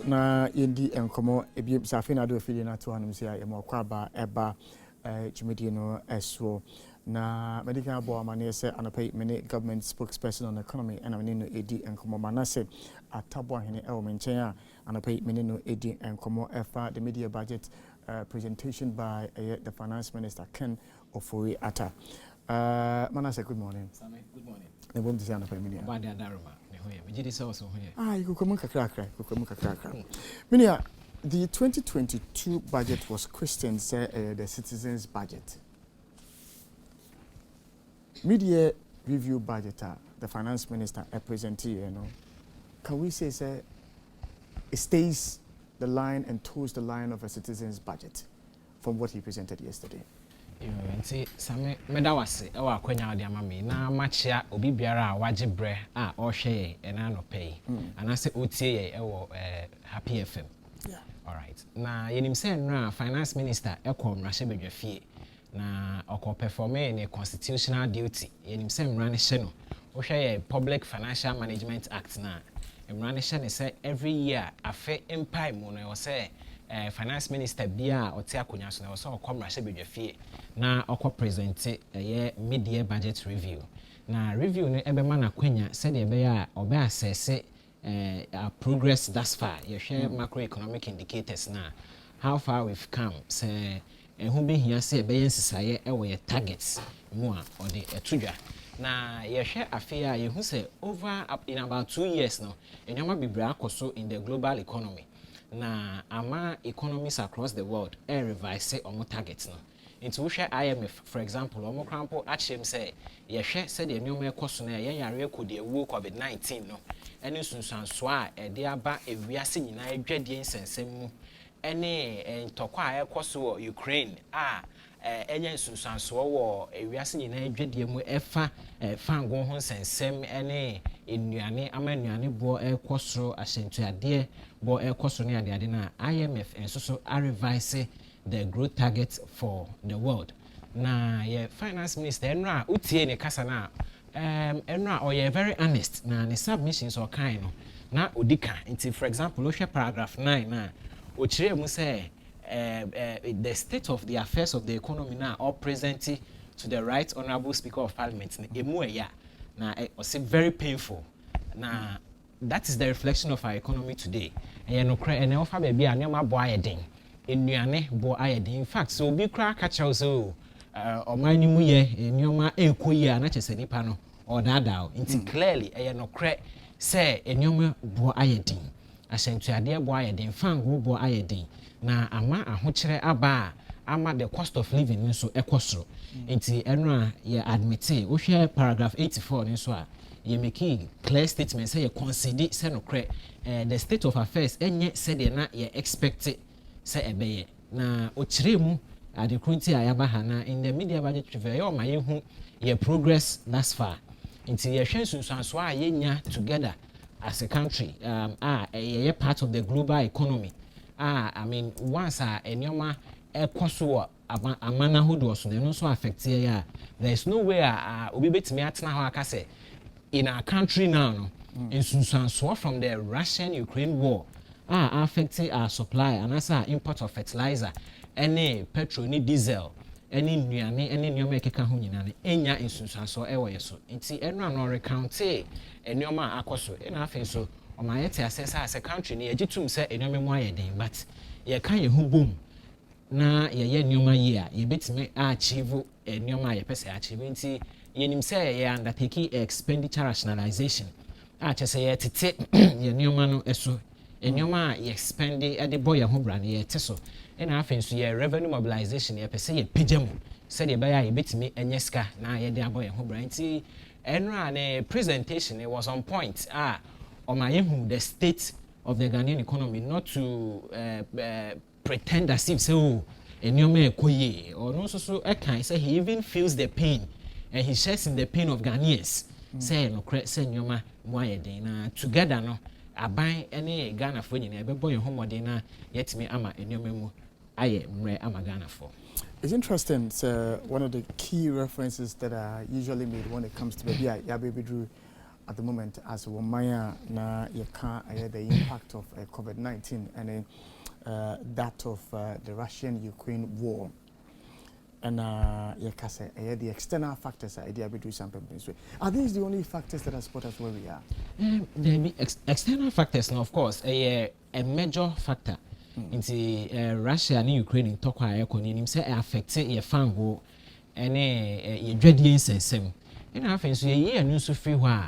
Na yendi enkomo ebi safina do fili na to anum sia e mo kwaba eba chimedi no eso na medical board amane se anapay many government spokesperson on economy and amane no edi enkomo manase atabo ahene e o menchen a anapay many no edi enkomo efa the media budget presentation by the finance minister Ken Ofori Atta. Manase, good morning. Sammy, good morning. The woman is anapay media. Badi adaruma. Minia, the 2022 budget was questioned, the citizens' budget. Mid-year review budget, the finance minister presented, can we say, it stays the line and toes the line of a citizen's budget from what he presented yesterday? See, some medawase, our quenya de amami, na machia, obi biara, wajibre, or share, and I no pay. And I say, OTA, Happy FM. Yeah. All right. Now, in himself, na finance minister, Eko Mrashebe fee, na oko performing a constitutional duty. In himself, run a channel, or share Public Financial Management Act. Na, and run a channel say every year, a fair empire mono, or say, finance minister bia otia kunyaso na so okomra hye bedwafie na okọ present mid-year budget review na review no ebema na kwanya said ebe ya obe assess progress thus far ye share macroeconomic indicators na how far we've come say hu be hia say ebe yensisaye ewo ye targets mu a ode etudwa na ye hwe afia ye hu say over in about 2 years now enyama bibra akoso in the global economy. Na ama economies across the world revise on targets no into we share IMF for example omo crampo achem say ye hwe say the nyoma ekoso na ye yare ko de ewu COVID-19 no ene sunsanso a e de aba ewiase nyina adwadie nsensem mu ene ntokwa a ekoso wo Ukraine enye sunsanso wo ewiase nyina adwadie mu efa fango ho nsensem ene enuane amanuane bo ekoso ahyentuade bo ekoso ne ade na IMF enso revise the growth targets for the world. Na ye finance minister enra utie ne kasa na enra oye very honest na ne submissions or kind no na odika nti for example lo hwe paragraph 9 na o kire mu say the state of the affairs of the economy now all present to the right honorable speaker of parliament na emu eya na was very painful na that is the reflection of our economy today and no cry and offer baby and your boy ayedin enuane bo ayedin in fact so obi kra ka chaw so omani mu ye enyoma ekoyi a na chese nipa no or dada nti clearly no cry say enyoma bo ayedin asentuade bo ayedin fango bo ayedin na ama ahokyere aba ama the cost of living nso ekosoro nti enra ye admit wo hwe paragraph 84 nso a ye make clear statement say ye consider say no cre the state of affairs enye said na ye expect say ebeye na okire mu adekunti ayaba hana in the media budget review ye o ma ye hu ye progress thus far nti ye hwe sunsanso a ye nya together as a country ye part of the global economy I mean once enyoma ekoso amana hodo so no so affect ya there is no way obi betimi atena ho aka say in our country now no in sunsanso from the Russian-Ukraine war affecting our supply and as our import of fertilizer any petrol ni diesel any nuane any nyoma ekeka ho nyina ne enya in sunsanso ewo yeso nti enra no recount enyoma akoso na afen so o ma yete assess as a country ne yagitum say enyoma mu ayeden but ye kan ye hu bom na ye nyoma yi a ye betime achieve enyoma ye pese achieve nti yenim say ye undertake expenditure rationalization chese ye tete ye nyoma no eso enyoma ye spend e de boy ho bra ne ye te so na afen so ye revenue mobilization ye pese ye pejam said ye baya ye betime enyeska na ye de aboy ho bra nti enra ne presentation it was on point on my hu the state of the Ghanaian economy not to pretend as if so enyoma ekoye or no so can say he even feels the pain and he shares in the pain of Ghanaians say no say nyoma mu ayeden na together no aban ene Ghana fo nyina ebebo ye homode na yetime ama enyoma mu aye mre ama Ghana fo. It's interesting. One of the key references that are usually made when it comes to baby Drew at the moment as Womaya na yeka the impact of COVID-19 and that of the Russian-Ukraine war. And the external factors are do something this way. Are these the only factors that have brought us where we are? There be external factors, now, of course, a major factor into Russia and Ukraine in Tokwa economy say affecting your fango and a dreading sense. And I think so ye and so free wa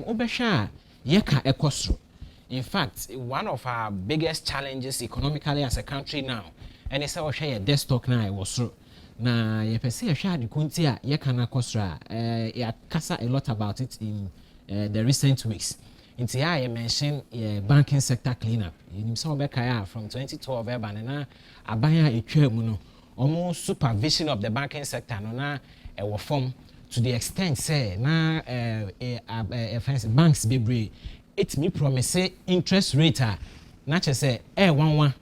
obesha yeka ekosro. In fact, one of our biggest challenges economically as a country now, and it's our share desktop now was so. Na ye pese ye hwa adekunti a ye kana kosra ya kasa a lot about it in the recent weeks. Inti ya ye mention ye banking sector cleanup. Nim so be kaya from 2012 eba na abanya etwa mu no omo supervision of the banking sector no na e wo form to the extent say na banks bebre it me promise interest rate na che say wanwa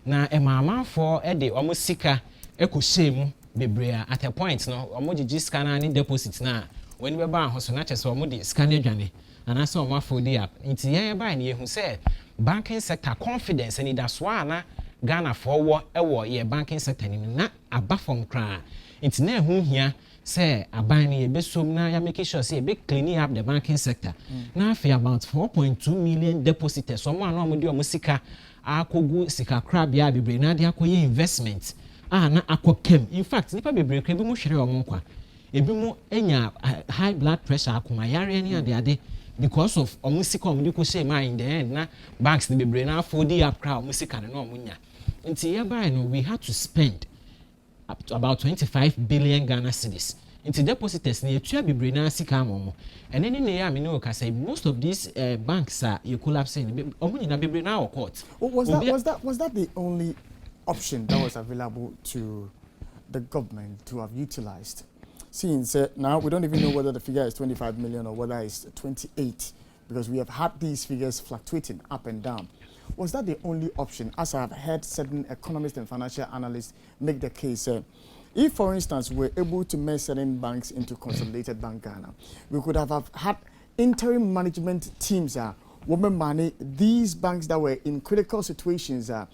na mama for de omo sika ekohyem bebrea at a point no omogigi scanner ni deposit na when we ba ho so na chese omodi scanner dwane and aso omo afodi app nti yen ba na yehu say banking sector confidence and that's why na Ghana for wo ewo ye banking sector ni na aba from kra nti na ehu hia say aban ni ebesom na ya make sure say be cleaning up the banking sector na for about 4.2 million depositors so mo na omodi omo sika akogu sika kra bia bebre na de akoye investment na akokem in fact nipa bebre kra bi mu hwere omo kwa ebi mu enya high blood pressure akoma yare ni ade because of omo sika omo ko share in the end na banks ni bebre na afford up kra omo sika na omo nya nti ye buy no we had to spend up to about 25 billion Ghana cedis into depositors ni etua bebre na sika amomo and then ne ya me no ka say most of these banks are you collapsing omo nyina bebre na court. Was that the only option that was available to the government to have utilized? Since now we don't even know whether the figure is 25 million or whether it's 28, because we have had these figures fluctuating up and down. Was that the only option? As I have heard certain economists and financial analysts make the case, if, for instance, we're able to merge certain banks into Consolidated Bank Ghana, we could have had interim management teams women manage these banks that were in critical situations and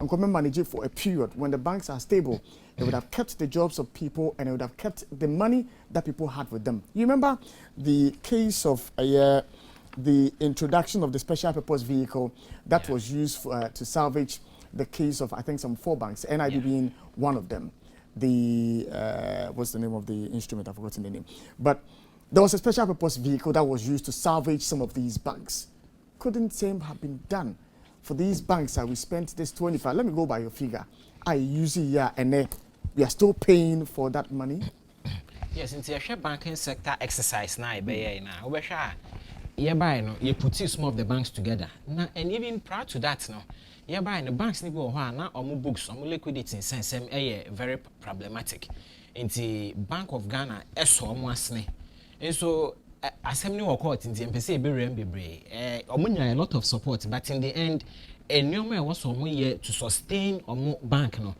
come manage it for a period. When the banks are stable, it would have kept the jobs of people and it would have kept the money that people had with them. You remember the case of the introduction of the special purpose vehicle that was used to salvage the case of, I think, some 4 banks, NIB being one of them. The what's the name of the instrument? I've forgotten the name. But there was a special purpose vehicle that was used to salvage some of these banks. Couldn't same have been done for these banks that we spent this 25? Let me go by your figure. I use it here and we are still paying for that money. Yes, into your banking sector exercise now, you put some of the banks together. Now, and even prior to that, no, the banks need go now books, liquidity in sense, very problematic. Into Bank of Ghana, and so assembly or court in the MPC a lot of support, but in the end, a new was some year to sustain bank no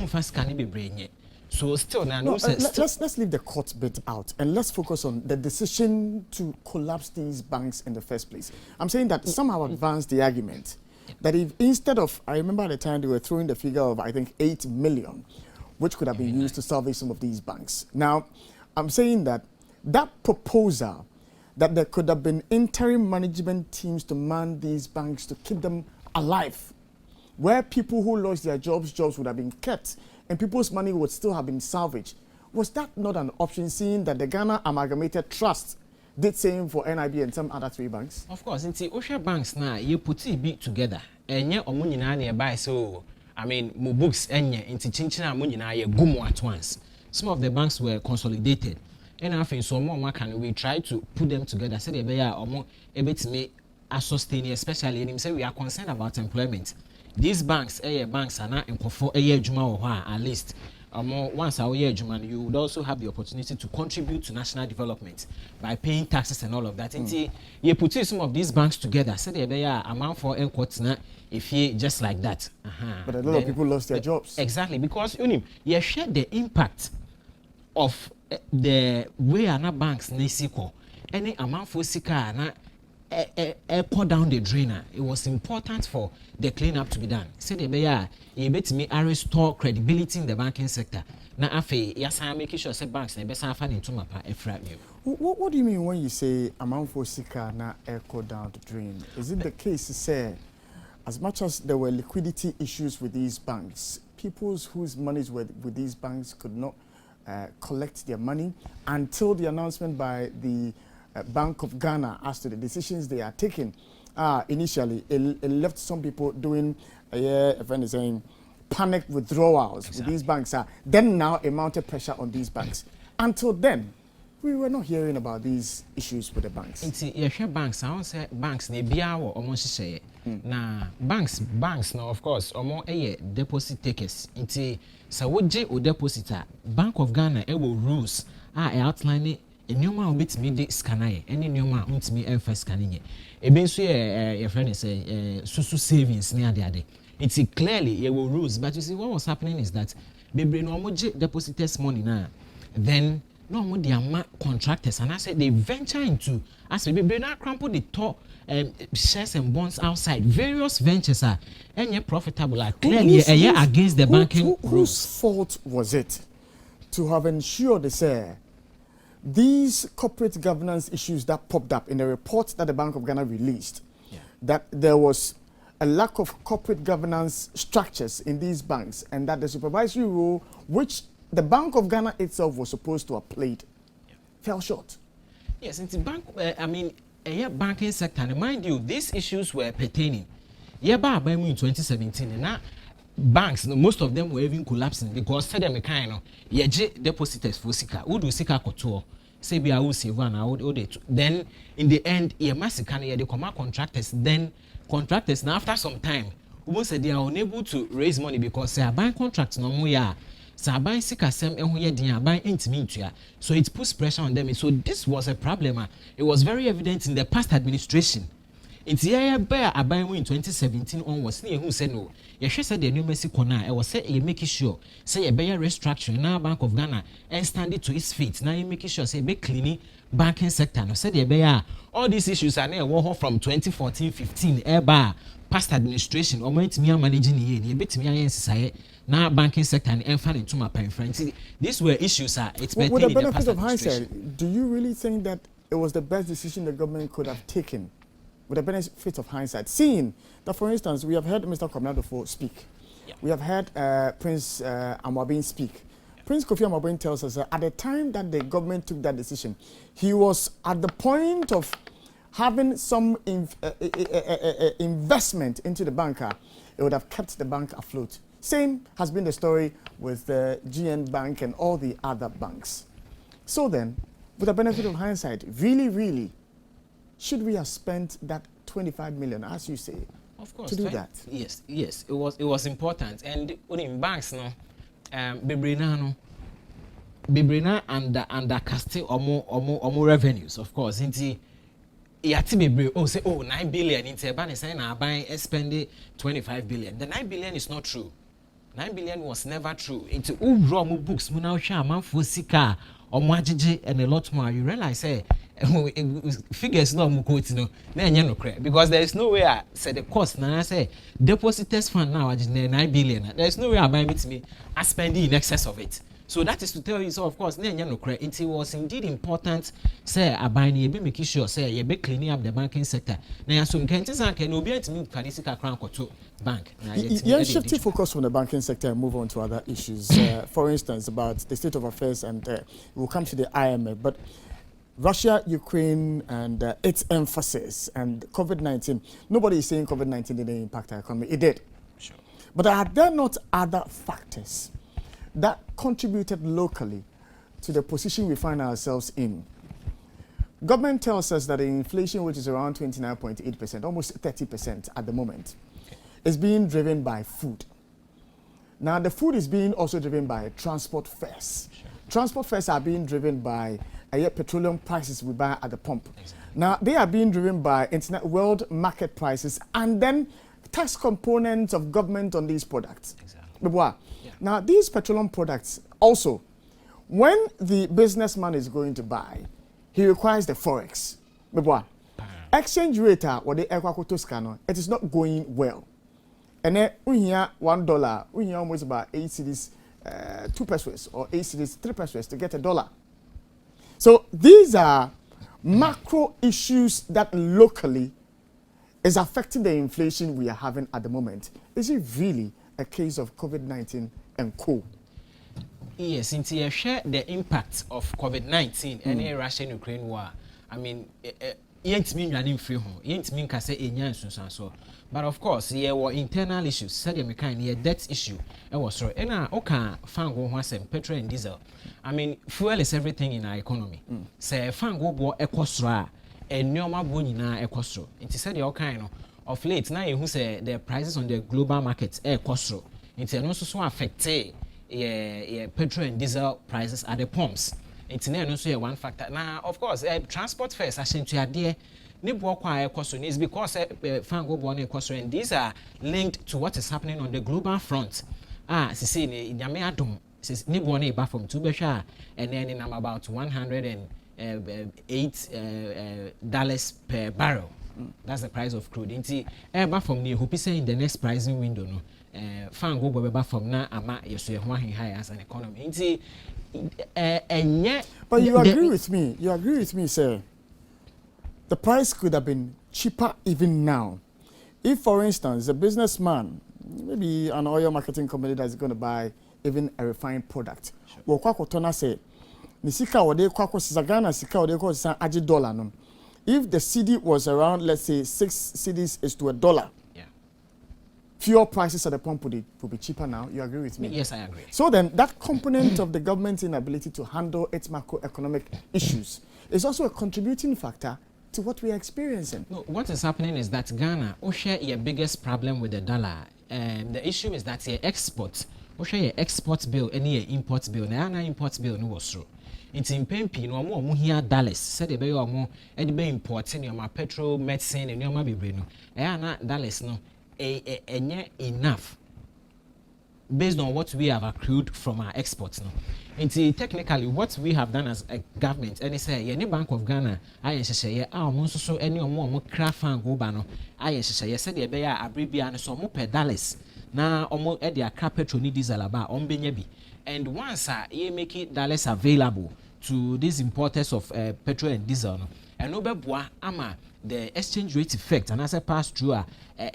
first can be brain. So still now let's leave the court bit out and let's focus on the decision to collapse these banks in the first place. I'm saying that somehow advanced the argument that if instead of, I remember at the time they were throwing the figure of I think 8 million, which could have been used to salvage some of these banks. Now, I'm saying that proposal that there could have been interim management teams to man these banks to keep them alive, where people who lost their jobs would have been kept and people's money would still have been salvaged. Was that not an option, seeing that the Ghana Amalgamated Trust did same for NIB and some other 3 banks? Of course, into Osha banks now, you put it together and yet omunina nearby, so I mean mo books enye into chinchina omunina ye gumo at once. Some of the banks were consolidated. And I think so more can we try to put them together so they be able to make a sustain, especially in him say we are concerned about employment. These banks are not in for a year juma or at least once a year juma, you would also have the opportunity to contribute to national development by paying taxes and all of that. Until you put some of these banks together so they be amount for quotes now if you just like that. But a lot of people lost their jobs. Exactly, because you share the impact of the way our banks nesiko any amount for sika na pour down the drainer. It was important for the cleanup to be done. Said you bet me I restore credibility in the banking sector. Na afe yes I making sure say banks na best find into mapa efra you. What do you mean when you say amount for sika na echo down the drain? Is it the case to say as much as there were liquidity issues with these banks, people whose monies were with these banks could not collect their money until the announcement by the Bank of Ghana as to the decisions they are taking? Initially, it left some people doing, a friend is saying, panic withdrawals with these banks. Then now it mounted pressure on these banks. Until then, we were not hearing about these issues with the banks. Banks, I won't say banks, they be our almost say. Now, banks now, of course, almost deposit takers. So what J or depositor, Bank of Ghana, rules are outlining. A new man will me the scanner, any new man wants me and first scanning. A bench your friend is a susu savings near the other. It's clearly your rules, but you see what was happening is that baby no more depositors money now. Then no more the contractors, and I said they venture into as baby now crumple the top shares and bonds outside. Various ventures are and you're profitable are clearly a year against the banking rules. Whose fault was it to have ensured they say these corporate governance issues that popped up in the report that the Bank of Ghana released, that there was a lack of corporate governance structures in these banks, and that the supervisory role, which the Bank of Ghana itself was supposed to have played, fell short? Yes, it's bank. Banking sector. And mind you, these issues were pertaining. In 2017, and now banks, most of them were even collapsing because said them kind of depositors for sika. Who do sika koto? Say be I will save one. I would. Then in the end, they come out contractors. Then contractors now after some time, who said they are unable to raise money because they are buying contracts no more. So buying sika sem they are buying intimate. So it puts pressure on them. So this was a problem. It was very evident in the past administration. It's here by in 2017 onwards. Who said no? You should say the new Messi corner. I was say you make sure say a better restructuring now Bank of Ghana and stand it to its feet. Now you make sure say be cleaning banking sector. No say the better all these issues are now from 2014-15 bar past administration or went me managing the year. You bet me I now banking sector and fan into my pen friends. These were issues it's with the benefit of hindsight, do you really think that it was the best decision the government could have taken? With the benefit of hindsight, seeing that, for instance, we have heard Mr. Komunadofo speak. We have heard Prince Amwabin speak. Prince Kofi Amwabin tells us that at the time that the government took that decision, he was at the point of having some investment into the banker. It would have kept the bank afloat. Same has been the story with the GN Bank and all the other banks. So then, with the benefit of hindsight, really, should we have spent that 25 million, as you say, of course, to do that? Yes, it was important. And in banks, no, Bibrina under casting or more revenues, of course. Into say 9 billion into ban is saying buying spending 25 billion. The 9 billion is not true. 9 billion was never true. Into raw books, Munao Shaman for Sika or Majiji and a lot more. You realize, figures no quote no because there is no way I said the cost now I say depositors fund now 9 billion. There is no way I buy me I spending in excess of it. So that is to tell you, so of course it was indeed important say I buy you be making sure say you be cleaning up the banking sector. Now so can be at me Kadisika crown to bank. Yeah, shifting focus from the banking sector and move on to other issues. For instance, about the state of affairs, and we'll come to the IMF, but Russia, Ukraine, and its emphasis, and COVID-19. Nobody is saying COVID-19 didn't impact our economy. It did. Sure. But are there not other factors that contributed locally to the position we find ourselves in? Government tells us that the inflation, which is around 29.8%, almost 30% at the moment, is being driven by food. Now, the food is being also driven by transport fares. Sure. Transport fares are being driven by petroleum prices we buy at the pump. Exactly. Now, they are being driven by world market prices and then tax components of government on these products. Exactly. Yeah. Now, these petroleum products also, when the businessman is going to buy, he requires the forex. Exchange rate or the equaco it is not going well. And then we hear $1, we hear almost about 8 cities, 2 pesos or 8 cities, 3 pesos to get $1. So these are macro issues that locally is affecting the inflation we are having at the moment. Is it really a case of COVID-19 and co? Yes, since you share the impact of COVID-19 and the Russian-Ukraine war, I mean, yent mean running free home, yent mean can say in so. But of course, there were internal issues, said the mechanic debt issue. I was so, and I found go once and petrol and diesel. I mean, fuel is everything in our economy. Say, found go bo equostra, and no more bonina equostro. It is said the all kind of late now, who say the prices on the global markets equostro. It's also so affected. Petrol and diesel prices at the pumps. It's also one factor. Now, of course, transport fares are to adhere. Is because fango born and these are linked to what is happening on the global front. See, Yameadum says Nibone from Tubesha, and then in about $108 per barrel. That's the price of crude. Inti eba from the hope in the next pricing window no. Fan go beba from na ama yeso ye ho high as an economy. Inti but you agree with me. You agree with me, sir. The price could have been cheaper even now. If, for instance, a businessman, maybe an oil marketing company that's going to buy even a refined product, well, Kwakotona say, Nisika or de Kwako Sagana, Sika or de $1 no. If the CD was around, let's say, 6 CDs is to $1, fuel prices at the pump would be cheaper now. You agree with me? Yes, I agree. So then that component of the government's inability to handle its macroeconomic issues is also a contributing factor to what we are experiencing. No, what is happening is that Ghana, share your biggest problem with the dollar. The issue is that your exports, share your export bill and your import bill. Now, import bill no was true. It's in Pempi, no more here dollars. Said the bay or more, and be importing your petrol, medicine, and your maybe no. Dollars no, enough. Based on what we have accrued from our exports no. Into technically what we have done as a government, and say any Bank of Ghana, I say so any more craft and go bano. I say said the bay abbreviation so more per dollars. Now almost at their crap petrol need diesel about on Benyabi. And once you make it dollars available to these importers of petrol and diesel, and no ama the exchange rate effect and as a pass through a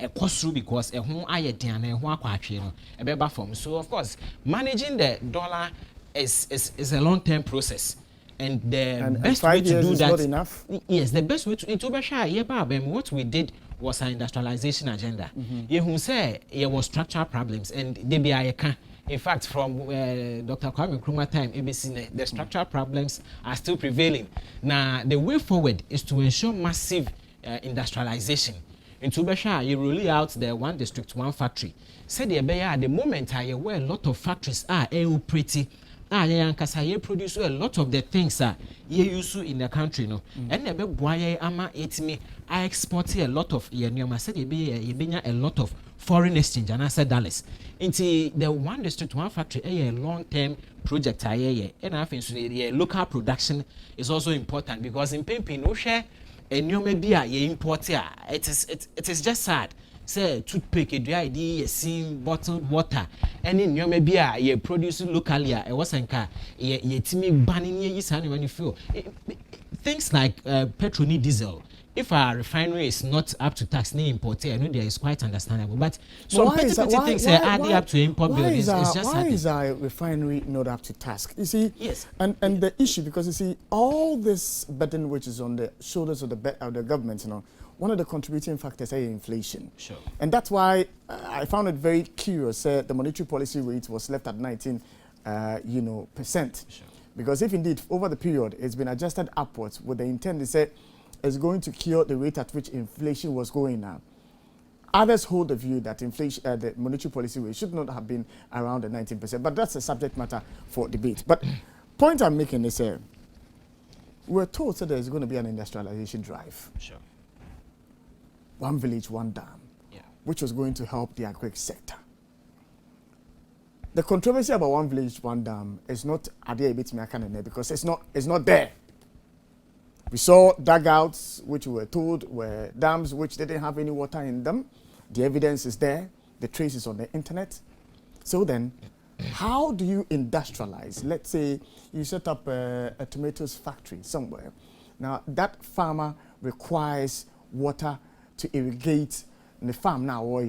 cost through because a home ayetian and one a beba form. So of course, managing the dollar is a long-term process. And the best way to do that not enough. Yes, the best way to what we did was our industrialization agenda. You say there was structural problems and they be in fact, from Dr. Kwame Nkrumah time, the structural problems are still prevailing. Now, the way forward is to ensure massive industrialization. In Tubesha, you roll out the one district, one factory. Said at the moment, where a lot of factories are pretty. You produce a lot of the things you use in the country, no. And the boy ama I export a lot of I said a lot of foreign exchange and I said dollars. Into the one district, one factory, a long-term project and I think the local production is also important because in Pempi no share and you may be a importer. It is just sad. Say toothpick, a dry idea, sim bottled water, and in your maybe a produce locally, a wasn't car, a timmy banning ye when you feel things like petrol need diesel. If our refinery is not up to tax, name import, I know there is quite understandable. But some petty things are adding up to import bill. Why is our refinery not up to task? You see, yes, and the issue because you see all this burden which is on the shoulders of the government, you know. One of the contributing factors is inflation. Sure. And that's why I found it very curious the monetary policy rate was left at 19%. Sure. Because if indeed over the period it's been adjusted upwards with the intent they said it's going to cure the rate at which inflation was going now. Others hold the view that inflation, the monetary policy rate should not have been around the 19%, but that's a subject matter for debate. But point I'm making is we're told that there's going to be an industrialization drive. Sure. One village, one dam, which was going to help the agri sector. The controversy about one village, one dam is not because it's not there. We saw dugouts which we were told were dams which didn't have any water in them. The evidence is there. The trace is on the internet. So then, how do you industrialize? Let's say you set up a tomatoes factory somewhere. Now, that farmer requires water to irrigate the farm now, or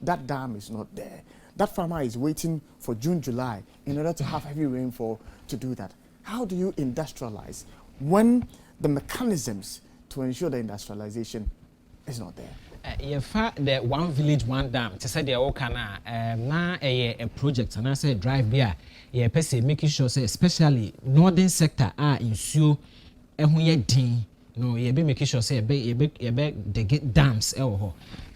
that dam is not there. That farmer is waiting for June, July in order to have heavy rainfall to do that. How do you industrialize when the mechanisms to ensure the industrialization is not there? The one village, one dam. To say the Okana, now a project, and I say drive there. Making sure, say especially northern sector are ensure no, you be making sure say they get dams.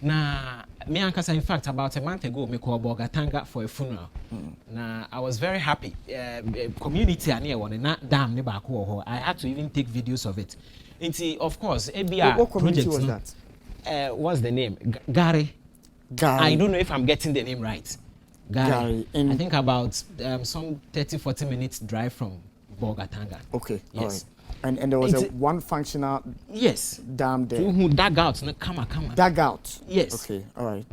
Now, me and Kasa, in fact, about a month ago, me call Bogatanga for a funeral. Now, I was very happy. Community near one and that dam never. I had to even take videos of it. Of course, ABR what community project, was that? What's the name? Gary. I don't know if I'm getting the name right. Gary. I think about some 30-40 minutes drive from Bogatanga. Okay. Yes. All right. And there was one functional dam there. Who dug out? No, come. Dug out? Yes. Okay, all right.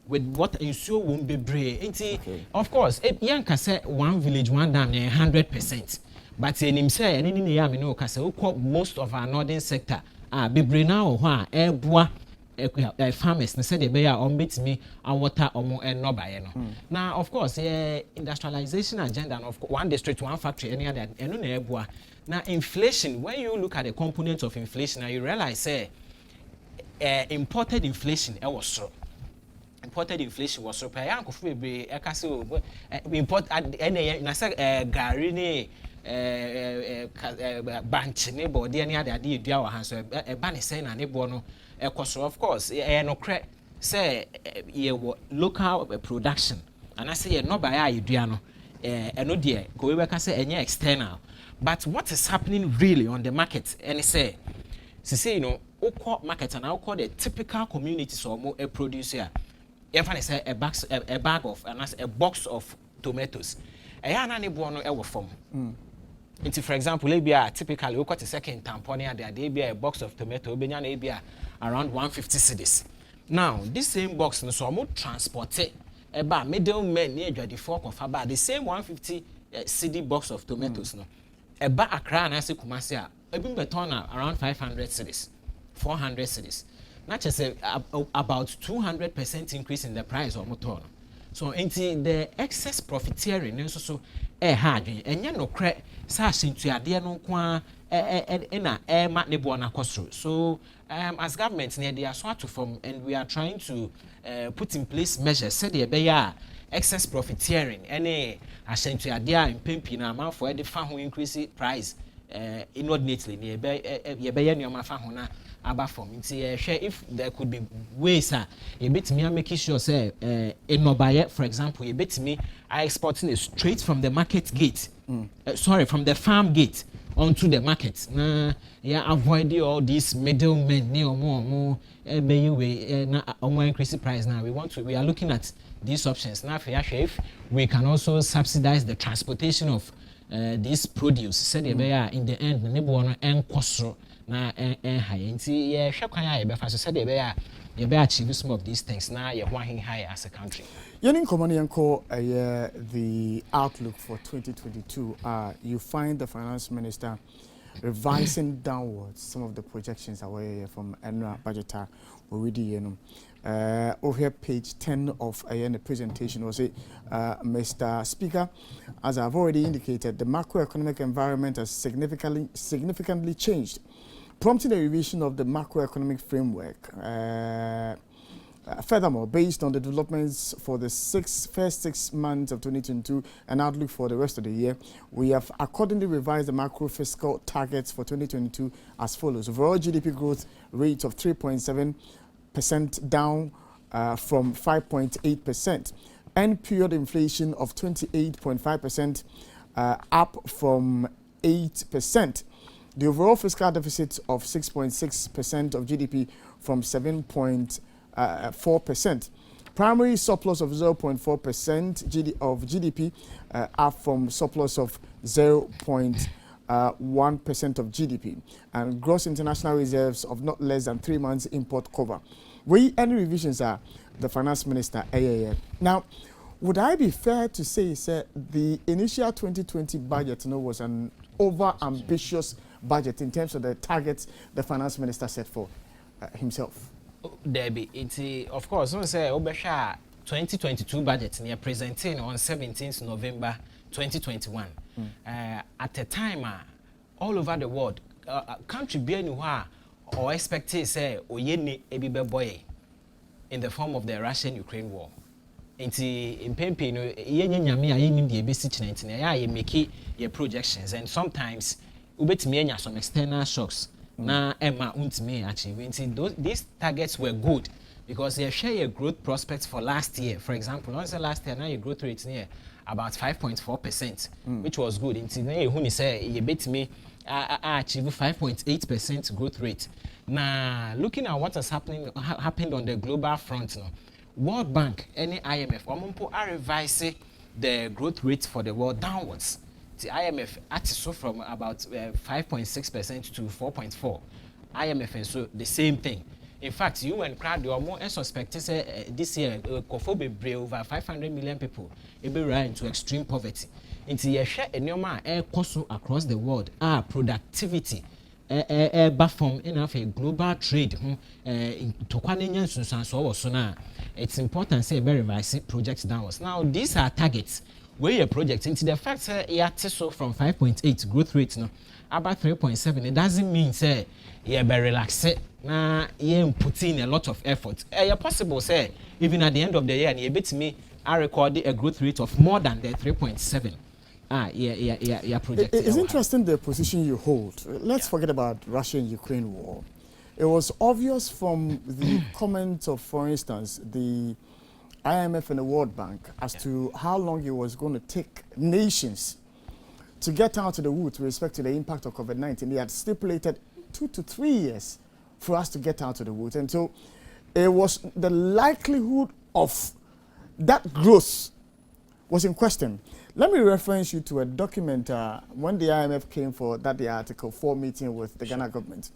With what you saw won't be brave. Okay. Of course, Yanka said one village, one dam, 100%. But in himself, and in the yam, most of our northern sector are be brave now or farmers said they are on bit me and water or more and no by now. Of course, industrialization agenda of one district, one factory, any other, and no. Now, inflation, when you look at the components of inflation, now you realize, imported inflation, was so. Imported inflation was so. I could be import any, I said, Garini, Banch, neighbor, any other idea, or hands, a banny saying, and neighbor, of course, no credit, say, local production, and I say, no by Idiano, and no dear, go back and say, any external. But what is happening really on the market? And say, market and I'll call the typical communities or more a producer. If I say a bag of and a box of tomatoes, a yana bono ever form. For example, maybe typically we got a second tamponia there, they be a box of tomato, maybe around 150 cedis. Now, this same box no so more transported about middlemen near the fork of about the same 150 cedi box of tomatoes no. About Accra and Ase Kumasi a been beton around 500 cedis, 400 cedis. Not just about 200% increase in the price of motor. So into the excess profiteering so hard and you no credit sash into a dear no kwa mat nebo na kosro. So as government near the aswat form and we are trying to put in place measures said the beya excess profiteering any ashantu adia in pimpi na amount for the fan who increase price inordinately near beya nyoma fa ho na aba form if there could be ways a bit me making sure say enobaye for example a bit me I exporting it straight from the market gate from the farm gate onto the market avoid all these middlemen near more increase the price now we are looking at these options now if we can also subsidize the transportation of this produce said in the end the neighbor and cost na high said achieve some of these things now you're working high as a country. Yenin Komani Yanko, the outlook for 2022, you find the finance minister revising downwards some of the projections away from Enra budgeter already. Over here, page 10 of the presentation was it, Mr. Speaker, as I've already indicated, the macroeconomic environment has significantly changed, prompting a revision of the macroeconomic framework. Furthermore, based on the developments for the first 6 months of 2022 and outlook for the rest of the year, we have accordingly revised the macro fiscal targets for 2022 as follows. Overall GDP growth rate of 3.7% down from 5.8%. End period inflation of 28.5% up from 8%. The overall fiscal deficit of 6.6% of GDP from 7.4%. Primary surplus of 0.4% of GDP up from surplus of 0.9%. 1% of GDP, and gross international reserves of not less than 3 months import cover. Any revisions are the finance minister. Now, would I be fair to say, sir, the initial 2020 budget was an over-ambitious budget in terms of the targets the finance minister set for himself? Debbie, of course, we say Obesha 2022 budget near presenting on 17th November 2021. At the time, all over the world, country being or expected say oyeni ebibe boy in the form of the Russian-Ukraine war. Inti impempe no yenye nyame a yenim de ebesi chinentin ya make your projections, and sometimes ubetimi anya some external shocks na ema untimi achieve. Inti these targets were good because they share your growth prospects for last year. For example, once the last year now your growth rate near about 5.4%, which was good. Inti na ehuni say you betimi achieve 5.8% growth rate. Now, looking at what has happened on the global front now, World Bank, any IMF, are revising the growth rate for the world downwards. The IMF so from about 5.6% to 4.4%. IMF and so the same thing. In fact, you and crowd you are more suspected this year over 500 million people will rise into extreme poverty. Into your share air cost across the world productivity from a global trade it's important say very revise projects downwards. Now these are targets where your project into the fact so from 5.8 growth rate now about 3.7. It doesn't mean say you be relax na you put in a lot of effort. Possible say even at the end of the year and you bet me I record a growth rate of more than the 3.7. Project. It's interesting the position you hold. Let's forget about Russia and Ukraine war. It was obvious from the comments of, for instance, the IMF and the World Bank as to how long it was going to take nations to get out of the woods with respect to the impact of COVID-19. They had stipulated 2 to 3 years for us to get out of the woods. And so it was the likelihood of that growth was in question. Let me reference you to a document when the IMF came for the Article 4 meeting with the Ghana government.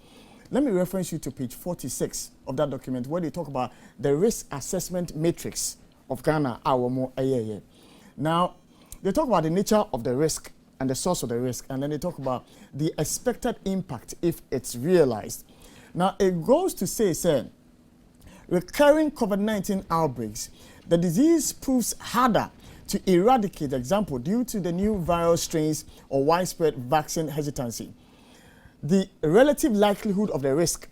Let me reference you to page 46 of that document where they talk about the risk assessment matrix of Ghana. Now, they talk about the nature of the risk and the source of the risk, and then they talk about the expected impact if it's realized. Now, it goes to say, recurring COVID-19 outbreaks, the disease proves harder to eradicate, example, due to the new viral strains or widespread vaccine hesitancy. The relative likelihood of the risk.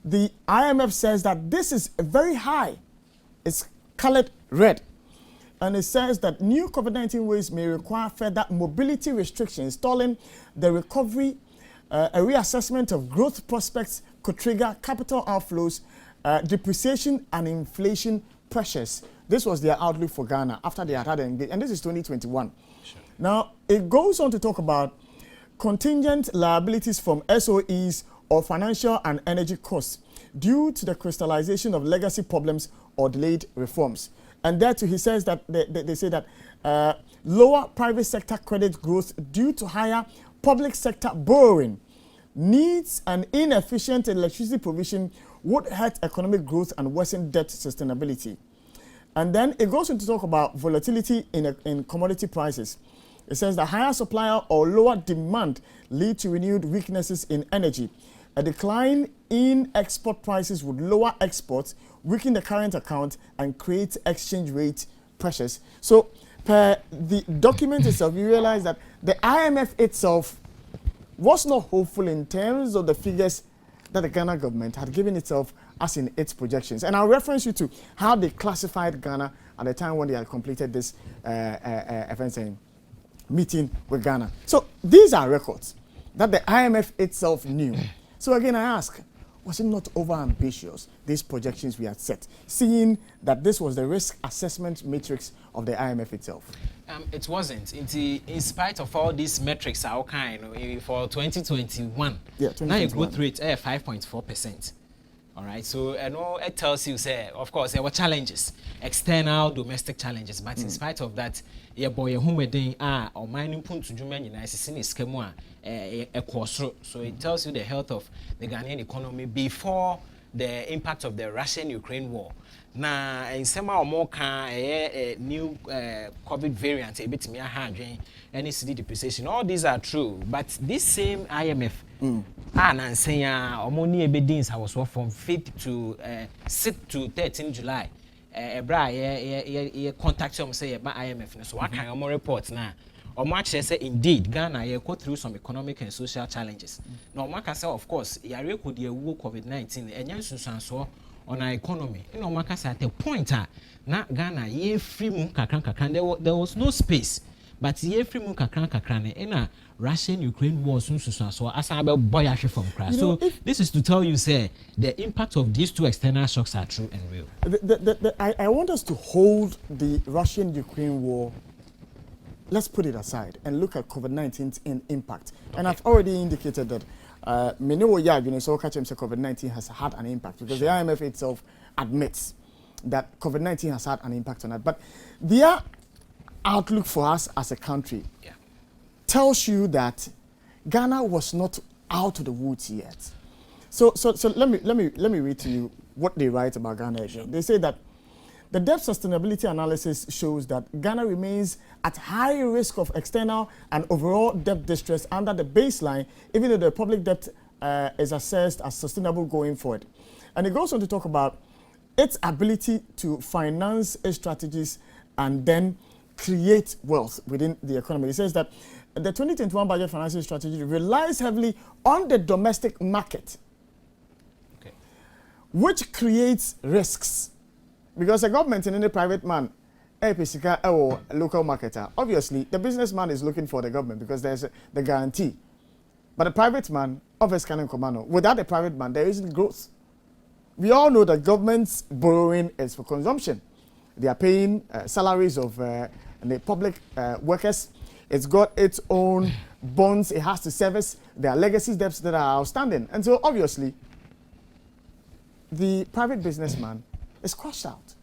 The IMF says that this is very high. It's colored red. And it says that new COVID-19 waves may require further mobility restrictions, stalling the recovery. A reassessment of growth prospects could trigger capital outflows, depreciation and inflation pressures. This was their outlook for Ghana after they had engaged, and this is 2021. Sure. Now, it goes on to talk about contingent liabilities from SOEs or financial and energy costs due to the crystallization of legacy problems or delayed reforms. And there too, he says that they say that lower private sector credit growth due to higher public sector borrowing, needs and inefficient electricity provision would hurt economic growth and worsen debt sustainability. And then it goes on to talk about volatility in commodity prices. It says the higher supply or lower demand lead to renewed weaknesses in energy. A decline in export prices would lower exports, weaken the current account, and create exchange rate pressures. So, per the document itself, you realize that the IMF itself was not hopeful in terms of the figures that the Ghana government had given itself as in its projections. And I'll reference you to how they classified Ghana at the time when they had completed this meeting with Ghana. So these are records that the IMF itself knew. So again, I ask, was it not over-ambitious, these projections we had set, seeing that this was the risk assessment matrix of the IMF itself? It wasn't. In spite of all these metrics, for 2021, now your growth rate 5.4%. All right, so it tells you, say, of course, there were challenges, external, domestic challenges, but in spite of that, yeah, boy, whom we doing or mining point to Germany, nice is in a schema, a course. So it tells you the health of the Ghanaian economy before the impact of the Russian-Ukraine war. Now, in some or more a new COVID variant, a bit mere handling, any city depreciation, all these are true. But this same IMF, and saying, money ebedins, I was from 5th to 6th to 13 July. Contact them say about IMF. So, what kind of more reports now? Or much say indeed, Ghana go through some economic and social challenges. Now, Makasa, of course, Yare could ye COVID-19, and yes, so on our economy. You know, Makasa at a point, na Ghana ye free moon kakran. There was no space, but ye free moon kakran in a Russian-Ukraine war soon so as about boy from crash. So this is to tell you, say, the impact of these two external shocks are true and real. I want us to hold the Russian-Ukraine war. Let's put it aside and look at COVID-19's impact. Okay. And I've already indicated that COVID-19 has had an impact because the IMF itself admits that COVID-19 has had an impact on that. But their outlook for us as a country tells you that Ghana was not out of the woods yet. So let me read to you what they write about Ghana. Sure. They say that the debt sustainability analysis shows that Ghana remains at high risk of external and overall debt distress under the baseline, even though the public debt is assessed as sustainable going forward. And it goes on to talk about its ability to finance its strategies and then create wealth within the economy. It says that the 2021 budget financing strategy relies heavily on the domestic market, which creates risks. Because the government and any private man, a local marketer, obviously the businessman is looking for the government because there's the guarantee. But the private man, obviously, can command. Without the private man, there isn't growth. We all know that government's borrowing is for consumption. They are paying salaries of the public workers. It's got its own bonds it has to service. There are legacy debts that are outstanding. And so, obviously, the private businessman is crushed out.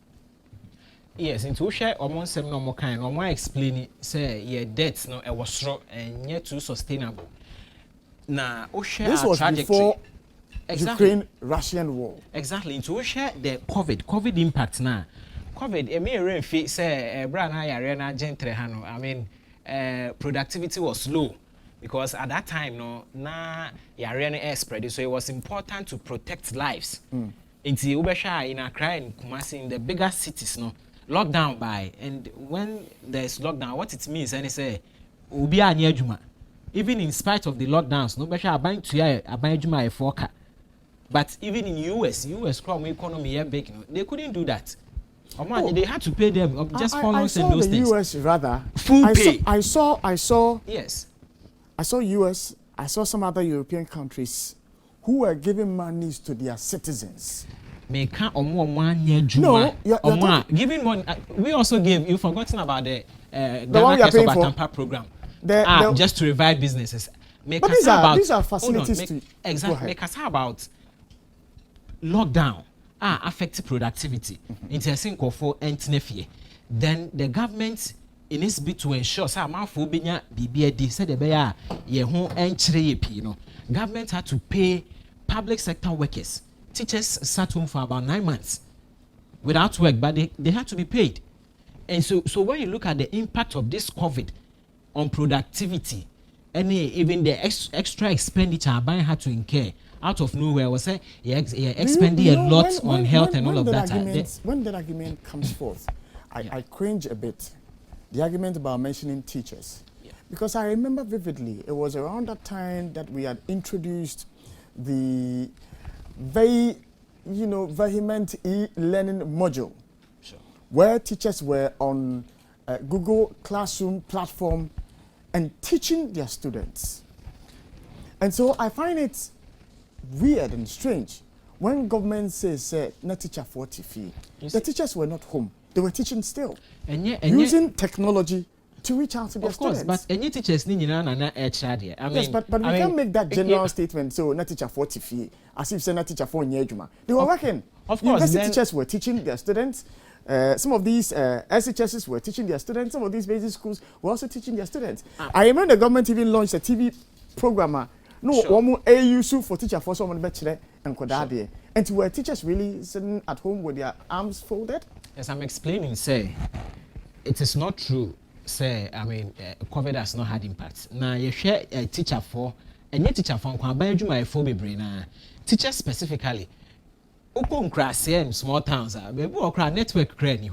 Yes, and to share almost no more kind, or more explain say your debts no it was strong and yet too sustainable. Now, this was before Ukraine-Russian war. Exactly. To share the COVID impact now. COVID, a mere fit say brand arena gentle hano. I mean, productivity was low because at that time no na arena air spread, so it was important to protect lives. Into Ubesha in Accra and Kumasi in the bigger cities, no lockdown by, and when there's lockdown, what it means, and they say, Ubia Nyejuma. Even in spite of the lockdowns, no Besha buying to a buy Juma a forka. But even in US crowd economy big, they couldn't do that. They had to pay them just follows and those things. US rather full pay. I saw yes. I saw US, I saw some other European countries who were giving monies to their citizens. No, giving money. We also gave. You've forgotten about the Ghana Case of Atampa program. Just to revive businesses. But these are facilities exactly. Make us about lockdown. Affect productivity. Intercing for entnefie. Then the government in its bid to ensure some binya BBD said the bear ye home and government had to pay public sector workers. Teachers sat home for about 9 months without work, but they had to be paid. And so when you look at the impact of this COVID on productivity, even the extra expenditure Aban had to incur out of nowhere, was say expending a lot on health and all of that. When that argument comes forth, I cringe a bit. The argument about mentioning teachers. Yeah. Because I remember vividly, it was around that time that we had introduced the very, vehement e-learning module, where teachers were on Google Classroom platform and teaching their students. And so I find it weird and strange when government says, "No teacher 40 fee." The teachers were not home; they were teaching still, using technology to reach out to their students. Of course, but any teachers need na HRD. I mean, yes, but we can't make that general statement. So, not teacher for TV, as if say not teacher for Nyejuma. They were working. Of course, university teachers were teaching their students. Some of these SHSs were teaching their students. Some of these basic schools were also teaching their students. I remember the government even launched a TV programmer. No, sure. AUSU for teacher for someone better and Kodade. And were teachers really sitting at home with their arms folded? Yes, I'm explaining. Say, it is not true. Say, I mean, COVID has not had impact. Now, you share a teacher for, and your teacher for my phobia brain. Teachers specifically. Ukon crass in small towns, baby, or network cranny.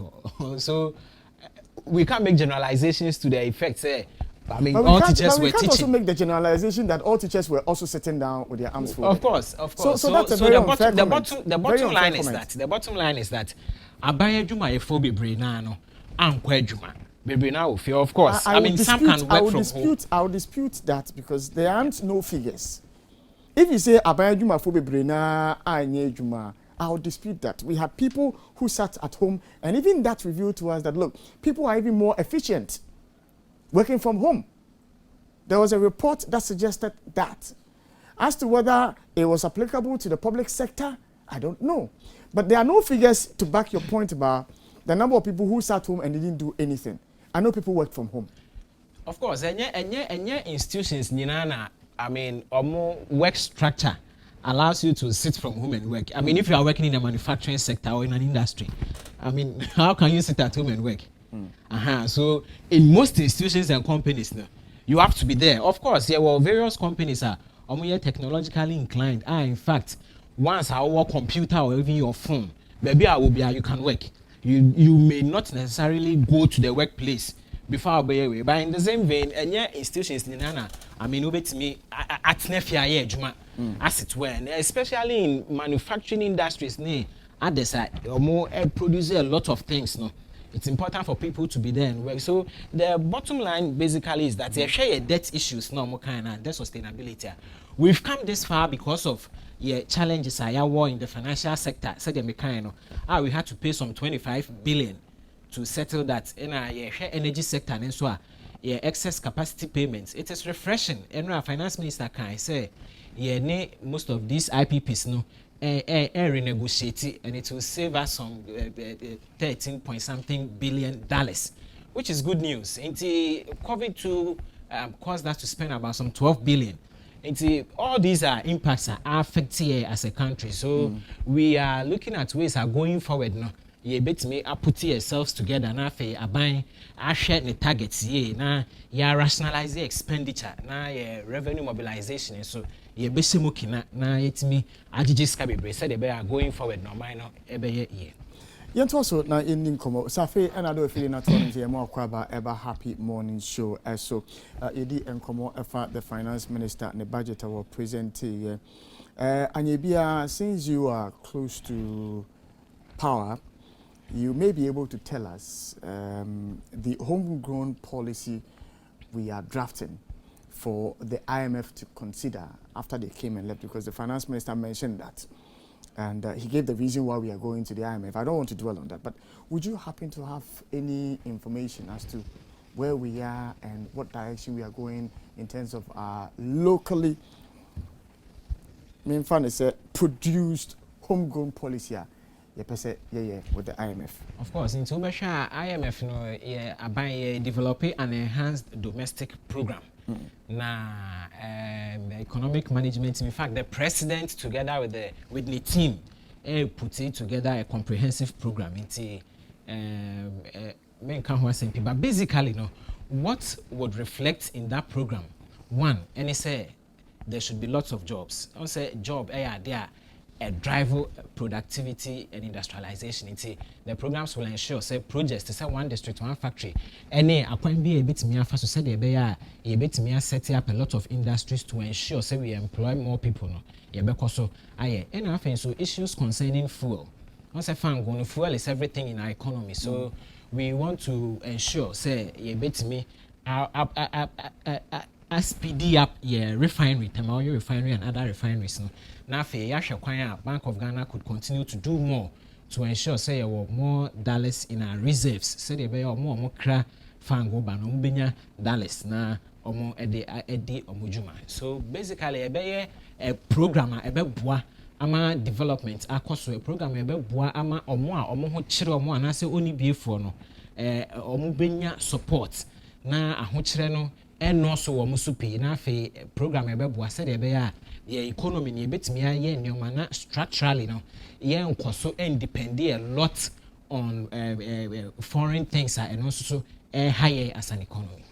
So we can't make generalizations to the effect. Say, I mean, all teachers were teaching. We can't also make the generalization that all teachers were also sitting down with their arms folded. Of course, of course. So that's a very unfair comment. The bottom line is that the bottom line is that Abaya Juma e phobia brain no, Ankwe Juma. Baby now feel, of course. I mean, some can work from home. I will dispute that because there aren't no figures. If you say Abaya Juma phobia brain Anye Juma, I will dispute that. We have people who sat at home, and even that revealed to us that, look, people are even more efficient working from home. There was a report that suggested that. As to whether it was applicable to the public sector, I don't know. But there are no figures to back your point about the number of people who sat home and didn't do anything. I know people worked from home. Of course, and institutions, I mean, or more work structure allows you to sit from home and work. I mean, if you are working in a manufacturing sector or in an industry, I mean, how can you sit at home and work? So in most institutions and companies now, you have to be there. Of course, various companies are technologically inclined. In fact, once our computer or even your phone, maybe you can work. You may not necessarily go to the workplace before away. But in the same vein, institutions I mean, over to me at Nefia Juma, as it were, especially in manufacturing industries, others are more produce a lot of things. No, it's important for people to be there and work. So the bottom line basically is that they share debt issues, no more kind of debt sustainability. We've come this far because of challenges in the financial sector. Said we had to pay some 25 billion to settle that in our energy sector and so excess capacity payments. It is refreshing. And our finance minister can say, most of these IPPs renegotiate and it will save us some 13 point something billion dollars, which is good news. COVID caused us to spend about some 12 billion. All these impacts are affecting as a country. So we are looking at ways are going forward now. You bet me put yourselves together now for buying share the targets now rationalize the expenditure now revenue mobilization and so you be simukina now it's me just said they are going forward no minor year. Yet also now in Nkomo Safi and I do feeling at one here more kwaba ever happy morning show so Edi Nkomo efa the finance minister and the budget will present here and since you are close to power, you may be able to tell us the homegrown policy we are drafting for the IMF to consider after they came and left, because the finance minister mentioned that. And he gave the reason why we are going to the IMF. I don't want to dwell on that, but would you happen to have any information as to where we are and what direction we are going in terms of our locally produced homegrown policy? With the IMF. Of course, in Tobasha, IMF develop an enhanced domestic program. Economic management. In fact, the president together with the team put it together a comprehensive program. But basically, what would reflect in that program? One, and say there should be lots of jobs. I say job there. Drive productivity and industrialization. The programs will ensure say projects to say one district, one factory. Any can be a bit me for so say a bit me set up a lot of industries to ensure say we employ more people. Because so so issues concerning fuel. Once I found going fuel is everything in our economy. So we want to ensure say a bit me speedy up refinery, Tamayo refinery and other refineries. Now, Bank of Ghana could continue to do more to ensure say more dollars in our reserves. Say they be more fango ba no mbenya dollars na omo edi omo juma. So basically ebe a program ebe boa ama development akoso a program ebe boa ama omo a omo ho kire omo anase oni biefo no omo benya support na ahokyere no eno so wo mo so pii na afi program ebe boa se de ebe ya the economy ni ebetimi aye nneoma na structurally no ye nkoso independ a lot on foreign things and also higher as an economy.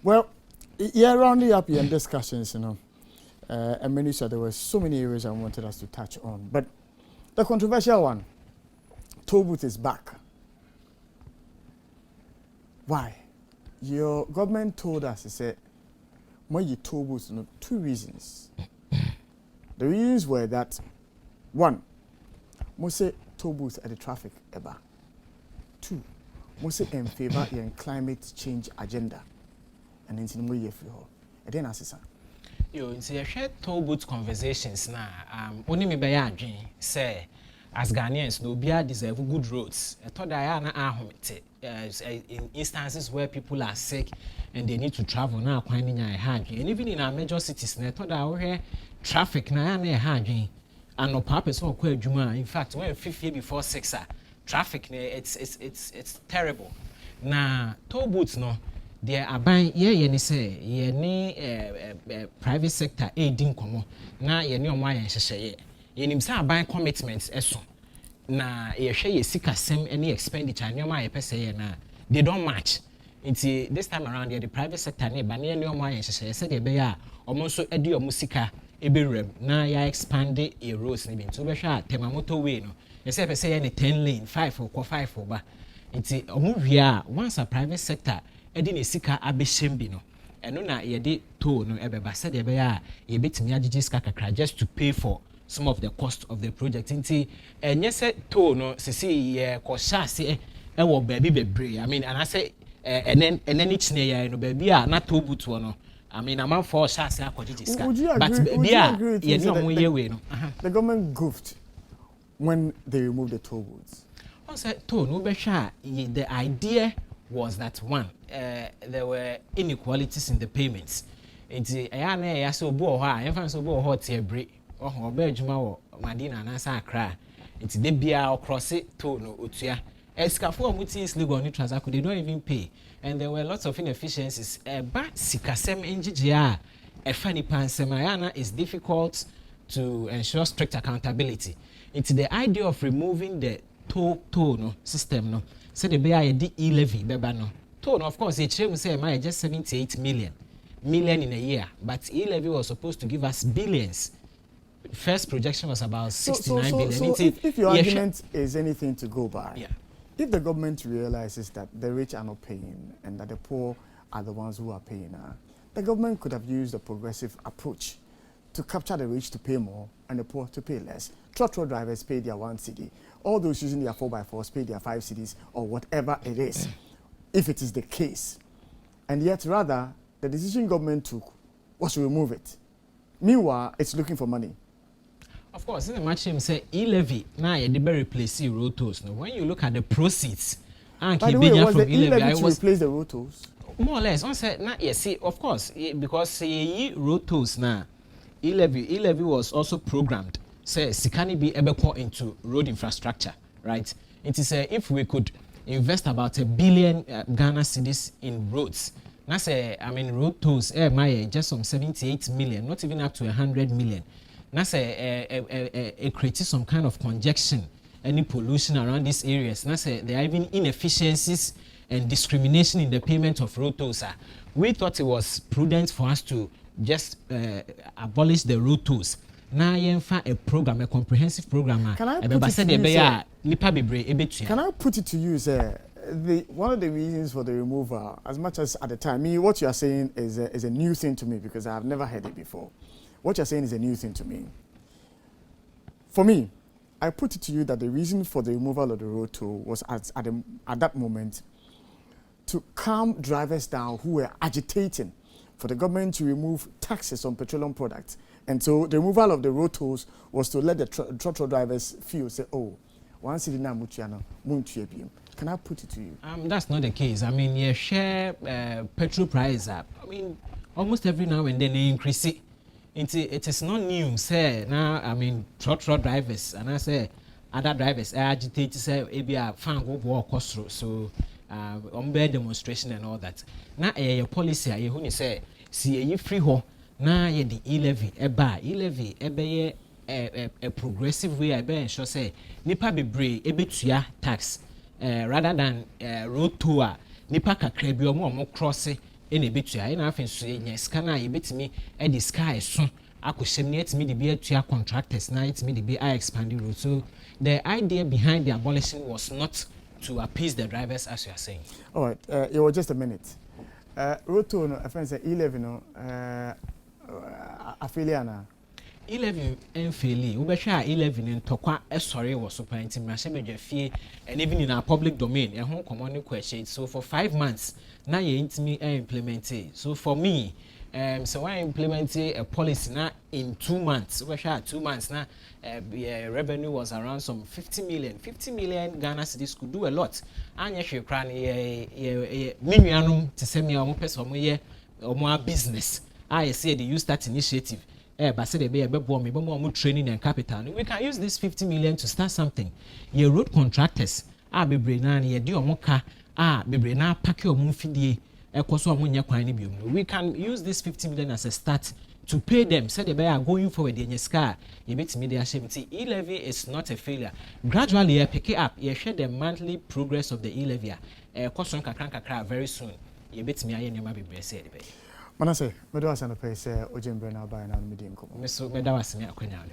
Well, yeah, rounding up your discussions, and Minister, there were so many areas I wanted us to touch on, but the controversial one, toll booth is back. Why? Your government told us, it said, when you toll booths, two reasons. The reasons were that, one, most say toll booths at the traffic eba. Two, most say in favor of climate change agenda. And then in way for and then answer. Yo, in say share toll booth conversations na only me by adwin say as Ghanaians no be deserve good roads. I thought that na ahomete in instances where people are sick and they need to travel now kwan nya hard. And even in our major cities na thought that we traffic na hard. And no purpose for kwa adwuma. In fact, when 5 years before 6 traffic it's terrible. Na toll booths no there aban ye ni say ye ni private sector din komo na ye ni omo ayen hyehye ye nim say aban commitments eso na ye hwe ye sika sem any expenditure ni omo aye pese ye na they don't match. It's this time around the private sector ni ba ni omo ayen hyehye say de be ya omo so edi omo sika eberem na ya expand the roads ni bi nto be hwe Temamoto way no ye say pese ye ni 10 lane 5 or 5 ba it's omo hwia once a private sector edi ne sika abehembi no eno na ye de toll no ebeba said ebe ya ye betimi agige sika kakra just to pay for some of the cost of the project nti enye se toll no sisi ye ko hyase wo baabi bebre I mean and I say enen ichine ya no baabi a na toll booth no I mean amount for hyase akogige sika but bia ye ni omo ye we no the government goofed when they removed the toll booths. On said toll no be hwa the idea was that one, there were inequalities in the payments. Nti eya na eya so bo ho a emfa so bo ho tie bre oho ba adwuma wo Madina na sa Accra. Nti de bia cross to no otua escafo amutis legal ni transact they don't even pay and there were lots of inefficiencies ba sikasem ngige a efa ni pansem eya na is difficult to ensure strict accountability. It's the idea of removing the toll no system no so the be the e-levy beba no toll of course it came say my just 78 million in a year but e-levy was supposed to give us billions. First projection was about 69 billion. So if your argument is anything to go by, yeah. If the government realizes that the rich are not paying and that the poor are the ones who are paying, the government could have used a progressive approach to capture the rich to pay more and the poor to pay less. Trotro drivers pay their 1 cedi. All those using their 4x4s pay their 5 cedis or whatever it is, if it is the case. And yet, rather, the decision government took was to remove it. Meanwhile, it's looking for money. Of course, in the match, say e-levy, now you did replace road tolls. Now, when you look at the proceeds, by the way, was the e-levy to replace the road tolls? More or less. On said, now, yes, see, of course, because road tolls now, e-levy was also programmed. Say, Sikani be able into road infrastructure, right? It is if we could invest about $1 billion Ghana cedis in roads. Now say, I mean, road tolls, just some 78 million, not even up to 100 million. Now say, it creates some kind of congestion, any pollution around these areas. Now say, there are even inefficiencies and discrimination in the payment of road tolls. We thought it was prudent for us to just abolish the road tolls. Now you a program, a comprehensive program. Can I put it to you, sir? One of the reasons for the removal, as much as at the time, what you are saying is a new thing to me because I have never heard it before. What you are saying is a new thing to me. For me, I put it to you that the reason for the removal of the road toll was at that moment to calm drivers down who were agitating for the government to remove taxes on petroleum products. And so the removal of the road tolls was to let the trotro drivers feel, say, oh, one city now, can I put it to you? That's not the case. I mean, you share petrol price up. I mean, almost every now and then they increase it. It is not new. Say now, I mean, truck drivers and I say other drivers agitate to say maybe a fan go walk across through. So on bear demonstration and all that. Now a policy you who say see you free ho now you the e-levy a progressive way I bear ensure say nipa be brave ebetua tax rather than road tour nipa kakra bi omo cross in a betua in afin so nya scanner e betimi e the sky so akohyem ne etimi de be atua contractors na etimi de be expanding road. So the idea behind the abolition was not to appease the drivers as you are saying. All right, it was just a minute. Road tour no offense e-levy no affiliate e-levy enfeli we be hwa e-levy in tokwa sorry was super intimate bedwafie and even in our public domain e ho common question. So for 5 months now you intimi implement it. So for me so I implemented a policy now in 2 months. We share 2 months now. Revenue was around some 50 million. 50 million Ghana cedis could do a lot. And yes, you can million to send me a person more business. I say they use that initiative. But say they be more training and capital. We can use this 50 million to start something. Your road contractors be brain ye do omoka be brain na pack your mufidie. We can use this 50 million as a start to pay them. Say they are going forward in your scar. You bet me they shame. E-levy is not a failure. Gradually, you pick it up. You share the monthly progress of the e-levy. Cost very soon. You bet me I never be blessed. Manase, me do asana pay say Ojembre na buy na me di nkomo. Me so me da was me akwanya.